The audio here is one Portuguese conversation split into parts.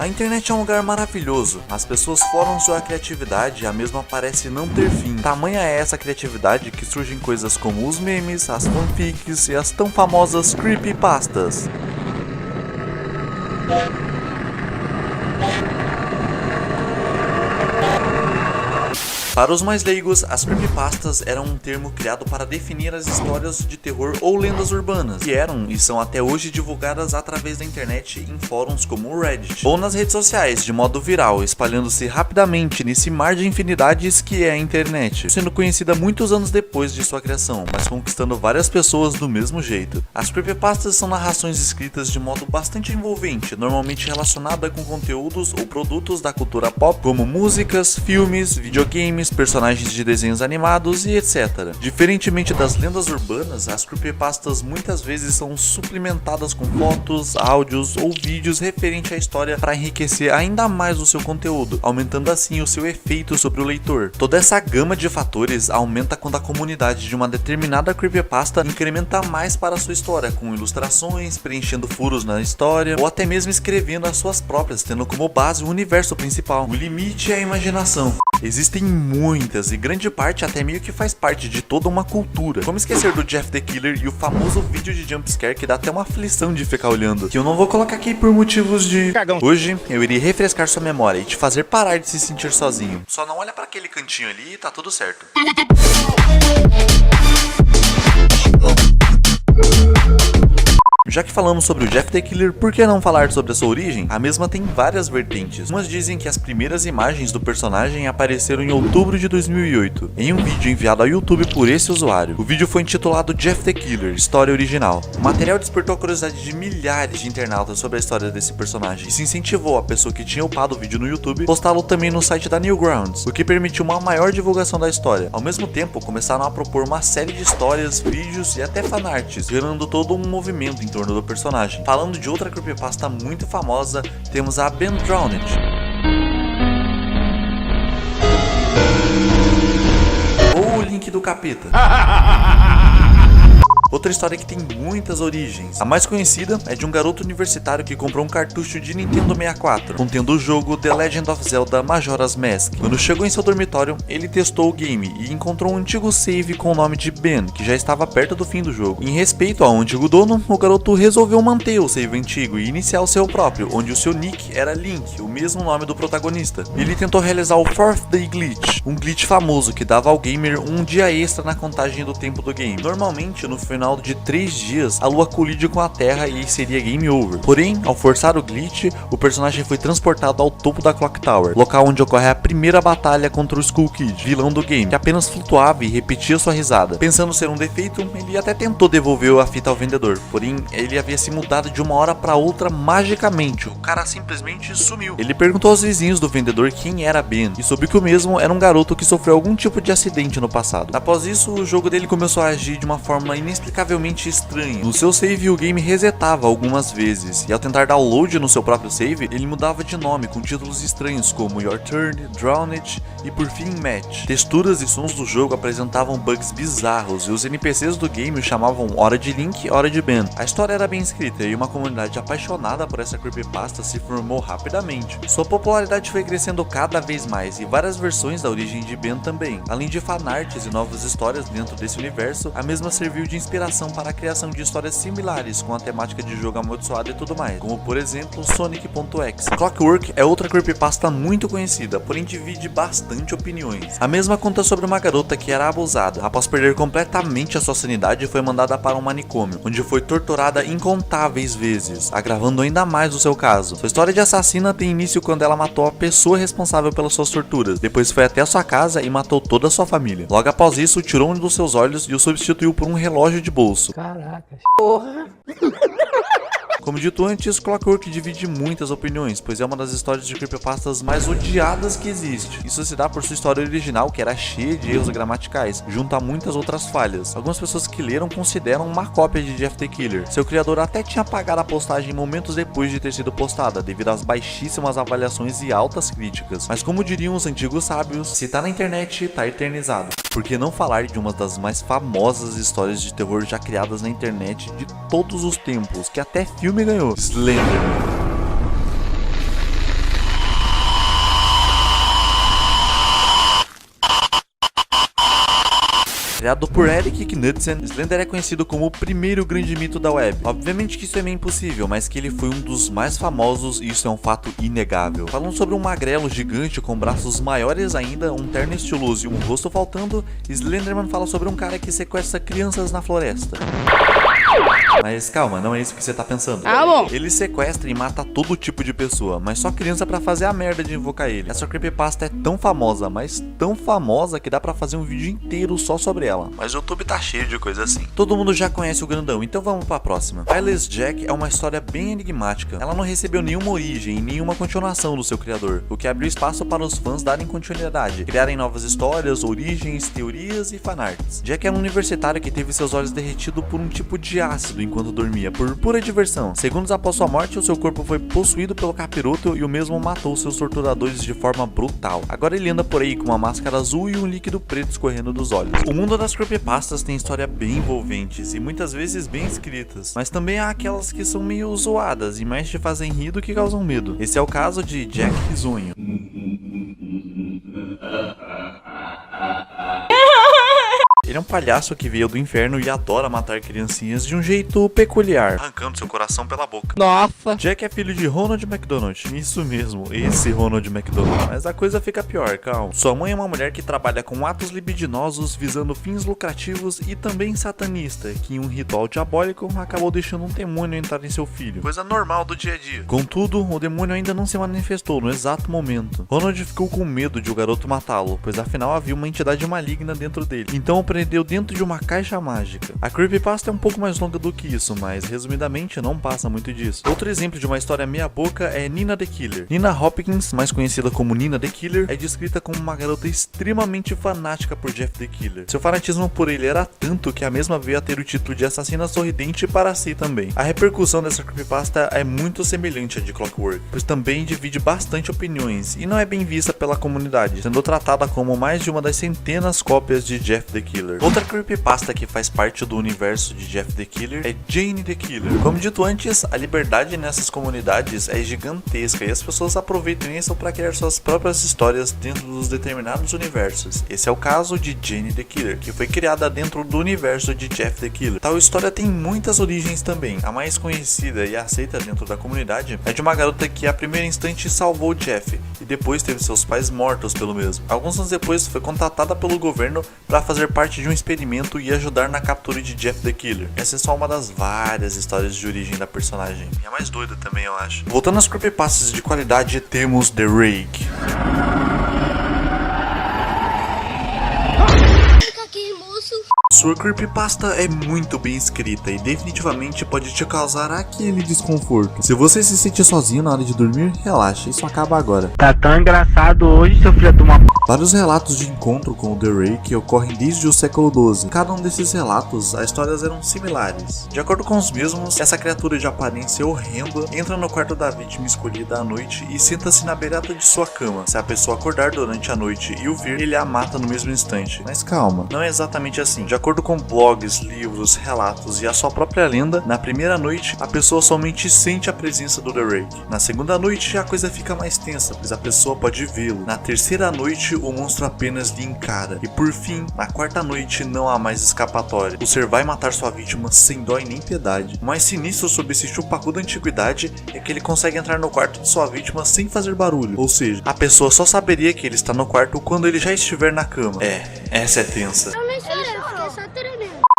A internet é um lugar maravilhoso, as pessoas foram sua criatividade e a mesma parece não ter fim. Tamanha é essa criatividade que surgem coisas como os memes, as fanfics e as tão famosas creepypastas. Para os mais leigos, as creepypastas eram um termo criado para definir as histórias de terror ou lendas urbanas, que eram e são até hoje divulgadas através da internet em fóruns como o Reddit, ou nas redes sociais de modo viral, espalhando-se rapidamente nesse mar de infinidades que é a internet, sendo conhecida muitos anos depois de sua criação, mas conquistando várias pessoas do mesmo jeito. As creepypastas são narrações escritas de modo bastante envolvente, normalmente relacionada com conteúdos ou produtos da cultura pop, como músicas, filmes, videogames, personagens de desenhos animados e etc. Diferentemente das lendas urbanas, as creepypastas muitas vezes são suplementadas com fotos, áudios ou vídeos referente à história para enriquecer ainda mais o seu conteúdo, aumentando assim o seu efeito sobre o leitor. Toda essa gama de fatores aumenta quando a comunidade de uma determinada creepypasta incrementa mais para a sua história, com ilustrações, preenchendo furos na história ou até mesmo escrevendo as suas próprias, tendo como base o universo principal. O limite é a imaginação. Existem muitas e grande parte até meio que faz parte de toda uma cultura. Como esquecer do Jeff the Killer e o famoso vídeo de jumpscare que dá até uma aflição de ficar olhando, que eu não vou colocar aqui por motivos de cagão. Hoje eu irei refrescar sua memória e te fazer parar de se sentir sozinho. Só não olha para aquele cantinho ali e tá tudo certo. Já que falamos sobre o Jeff the Killer, por que não falar sobre a sua origem? A mesma tem várias vertentes. Umas dizem que as primeiras imagens do personagem apareceram em outubro de 2008, em um vídeo enviado ao YouTube por esse usuário. O vídeo foi intitulado Jeff the Killer, História Original. O material despertou a curiosidade de milhares de internautas sobre a história desse personagem, e se incentivou a pessoa que tinha upado o vídeo no YouTube postá-lo também no site da Newgrounds, o que permitiu uma maior divulgação da história. Ao mesmo tempo, começaram a propor uma série de histórias, vídeos e até fanarts, gerando todo um movimento em torno do personagem. Falando de outra creepypasta muito famosa, temos a Ben Drowned, ou o Link do Capeta. Outra história que tem muitas origens. A mais conhecida é de um garoto universitário que comprou um cartucho de Nintendo 64, contendo o jogo The Legend of Zelda Majora's Mask. Quando chegou em seu dormitório, ele testou o game e encontrou um antigo save com o nome de Ben, que já estava perto do fim do jogo. Em respeito ao antigo dono, o garoto resolveu manter o save antigo e iniciar o seu próprio, onde o seu nick era Link, o mesmo nome do protagonista. Ele tentou realizar o Fourth Day Glitch, um glitch famoso que dava ao gamer um dia extra na contagem do tempo do game. Normalmente, no final de 3 dias, a lua colide com a terra e seria game over. Porém, ao forçar o glitch, o personagem foi transportado ao topo da Clock Tower, local onde ocorre a primeira batalha contra o Skull Kid, vilão do game, que apenas flutuava e repetia sua risada. Pensando ser um defeito, ele até tentou devolver a fita ao vendedor, porém ele havia se mudado de uma hora para outra magicamente. O cara simplesmente sumiu. Ele perguntou aos vizinhos do vendedor quem era Ben e soube que o mesmo era um garoto que sofreu algum tipo de acidente no passado. Após isso, o jogo dele começou a agir de uma forma inexplicável estranho. No seu save, o game resetava algumas vezes, e ao tentar download no seu próprio save, ele mudava de nome com títulos estranhos como Your Turn, Drowned e por fim Match. Texturas e sons do jogo apresentavam bugs bizarros, e os NPCs do game o chamavam hora de Link, hora de Ben. A história era bem escrita e uma comunidade apaixonada por essa creepypasta se formou rapidamente. Sua popularidade foi crescendo cada vez mais, e várias versões da origem de Ben também. Além de fanarts e novas histórias dentro desse universo, a mesma serviu de inspiração para a criação de histórias similares com a temática de jogo amaldiçoado e tudo mais, como por exemplo Sonic.exe. Clockwork é outra creepypasta muito conhecida, porém divide bastante opiniões. A mesma conta sobre uma garota que era abusada, após perder completamente a sua sanidade, foi mandada para um manicômio, onde foi torturada incontáveis vezes, agravando ainda mais o seu caso. Sua história de assassina tem início quando ela matou a pessoa responsável pelas suas torturas, depois foi até a sua casa e matou toda a sua família. Logo após isso, tirou um dos seus olhos e o substituiu por um relógio de bolso. Caraca, porra. Como dito antes, Clockwork divide muitas opiniões, pois é uma das histórias de creepypastas mais odiadas que existe. Isso se dá por sua história original, que era cheia de erros gramaticais, junto a muitas outras falhas. Algumas pessoas que leram consideram uma cópia de Jeff the Killer. Seu criador até tinha apagado a postagem momentos depois de ter sido postada, devido às baixíssimas avaliações e altas críticas. Mas como diriam os antigos sábios, se tá na internet, tá eternizado. Por que não falar de uma das mais famosas histórias de terror já criadas na internet de todos os tempos, que até filme ganhou, Slenderman. Criado por Eric Knudsen, Slender é conhecido como o primeiro grande mito da web. Obviamente que isso é meio impossível, mas que ele foi um dos mais famosos e isso é um fato inegável. Falando sobre um magrelo gigante com braços maiores ainda, um terno estiloso e um rosto faltando, Slenderman fala sobre um cara que sequestra crianças na floresta. Mas calma, não é isso que você tá pensando. Ah, bom. Ele sequestra e mata todo tipo de pessoa, mas só criança pra fazer a merda de invocar ele. Essa creepypasta é tão famosa, mas tão famosa que dá pra fazer um vídeo inteiro só sobre ela. Mas o YouTube tá cheio de coisa assim. Todo mundo já conhece o grandão, então vamos pra próxima. Eyeless Jack é uma história bem enigmática. Ela não recebeu nenhuma origem e nenhuma continuação do seu criador, o que abriu espaço para os fãs darem continuidade, criarem novas histórias, origens, teorias e fanarts. Jack era um universitário que teve seus olhos derretidos por um tipo de ácido enquanto dormia, por pura diversão. Segundos após sua morte, o seu corpo foi possuído pelo capiroto e o mesmo matou seus torturadores de forma brutal. Agora ele anda por aí com uma máscara azul e um líquido preto escorrendo dos olhos. O mundo das creepypastas tem histórias bem envolventes e muitas vezes bem escritas, mas também há aquelas que são meio zoadas e mais te fazem rir do que causam medo. Esse é o caso de Jack Risonho. Ele é um palhaço que veio do inferno e adora matar criancinhas de um jeito peculiar, arrancando seu coração pela boca. Nossa. Jack é filho de Ronald McDonald. Isso mesmo, esse Ronald McDonald. Mas a coisa fica pior, calma. Sua mãe é uma mulher que trabalha com atos libidinosos visando fins lucrativos e também satanista, que em um ritual diabólico acabou deixando um demônio entrar em seu filho. Coisa normal do dia a dia. Contudo, o demônio ainda não se manifestou no exato momento. Ronald ficou com medo de o garoto matá-lo, pois afinal havia uma entidade maligna dentro dele. Então o prendeu dentro de uma caixa mágica. A creepypasta é um pouco mais longa do que isso, mas resumidamente não passa muito disso. Outro exemplo de uma história meia boca é Nina the Killer. Nina Hopkins, mais conhecida como Nina the Killer, é descrita como uma garota extremamente fanática por Jeff the Killer. Seu fanatismo por ele era tanto que a mesma veio a ter o título de assassina sorridente para si também. A repercussão dessa creepypasta é muito semelhante à de Clockwork, pois também divide bastante opiniões e não é bem vista pela comunidade, sendo tratada como mais de uma das centenas cópias de Jeff the Killer. Outra creepypasta que faz parte do universo de Jeff the Killer é Jane the Killer. Como dito antes, a liberdade nessas comunidades é gigantesca e as pessoas aproveitam isso para criar suas próprias histórias dentro dos determinados universos. Esse é o caso de Jane the Killer, que foi criada dentro do universo de Jeff the Killer. Tal história tem muitas origens também. A mais conhecida e aceita dentro da comunidade é de uma garota que a primeiro instante salvou Jeff e depois teve seus pais mortos pelo mesmo. Alguns anos depois foi contratada pelo governo para fazer parte de um experimento e ajudar na captura de Jeff the Killer. Essa é só uma das várias histórias de origem da personagem. E a mais doida também, eu acho. Voltando às creepypastas de qualidade, temos The Rake. Sua creepypasta é muito bem escrita e definitivamente pode te causar aquele desconforto. Se você se sentir sozinho na hora de dormir, relaxa, isso acaba agora. Tá tão engraçado hoje, seu filho de uma p... Vários relatos de encontro com o The Rake ocorrem desde o século XII. Em cada um desses relatos, as histórias eram similares. De acordo com os mesmos, essa criatura de aparência horrenda entra no quarto da vítima escolhida à noite e senta-se na beirada de sua cama. Se a pessoa acordar durante a noite e o vir, ele a mata no mesmo instante. Mas calma, não é exatamente assim. De acordo com blogs, livros, relatos e a sua própria lenda, na primeira noite, a pessoa somente sente a presença do The Rake. Na segunda noite, a coisa fica mais tensa, pois a pessoa pode vê-lo. Na terceira noite, o monstro apenas lhe encara. E por fim, na quarta noite, não há mais escapatória. O ser vai matar sua vítima sem dó e nem piedade. O mais sinistro sobre esse chupacu da antiguidade é que ele consegue entrar no quarto de sua vítima sem fazer barulho. Ou seja, a pessoa só saberia que ele está no quarto quando ele já estiver na cama. Essa é tensa.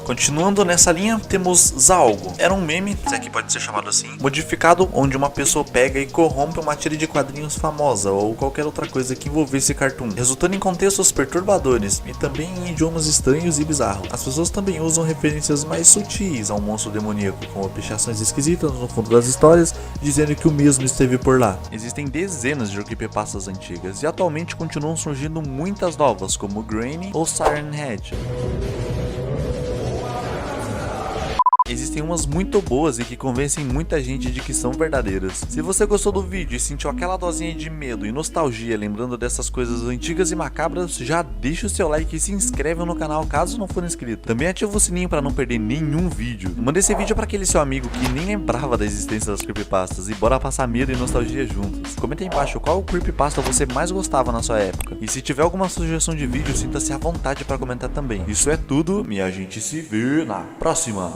Continuando nessa linha, temos Zalgo. Era um meme, se aqui pode ser chamado assim, modificado onde uma pessoa pega e corrompe uma tira de quadrinhos famosa ou qualquer outra coisa que envolvesse cartoon, resultando em contextos perturbadores e também em idiomas estranhos e bizarros. As pessoas também usam referências mais sutis ao monstro demoníaco, como pichações esquisitas no fundo das histórias, dizendo que o mesmo esteve por lá. Existem dezenas de creepypastas antigas e atualmente continuam surgindo muitas novas, como Granny ou Siren Head. existem umas muito boas e que convencem muita gente de que são verdadeiras. Se você gostou do vídeo e sentiu aquela dosinha de medo e nostalgia lembrando dessas coisas antigas e macabras, já deixa o seu like e se inscreve no canal caso não for inscrito. Também ativa o sininho para não perder nenhum vídeo. Manda esse vídeo para aquele seu amigo que nem lembrava da existência das creepypastas e bora passar medo e nostalgia juntos. Comenta aí embaixo qual creepypasta você mais gostava na sua época. E se tiver alguma sugestão de vídeo, sinta-se à vontade para comentar também. Isso é tudo e a gente se vê na próxima.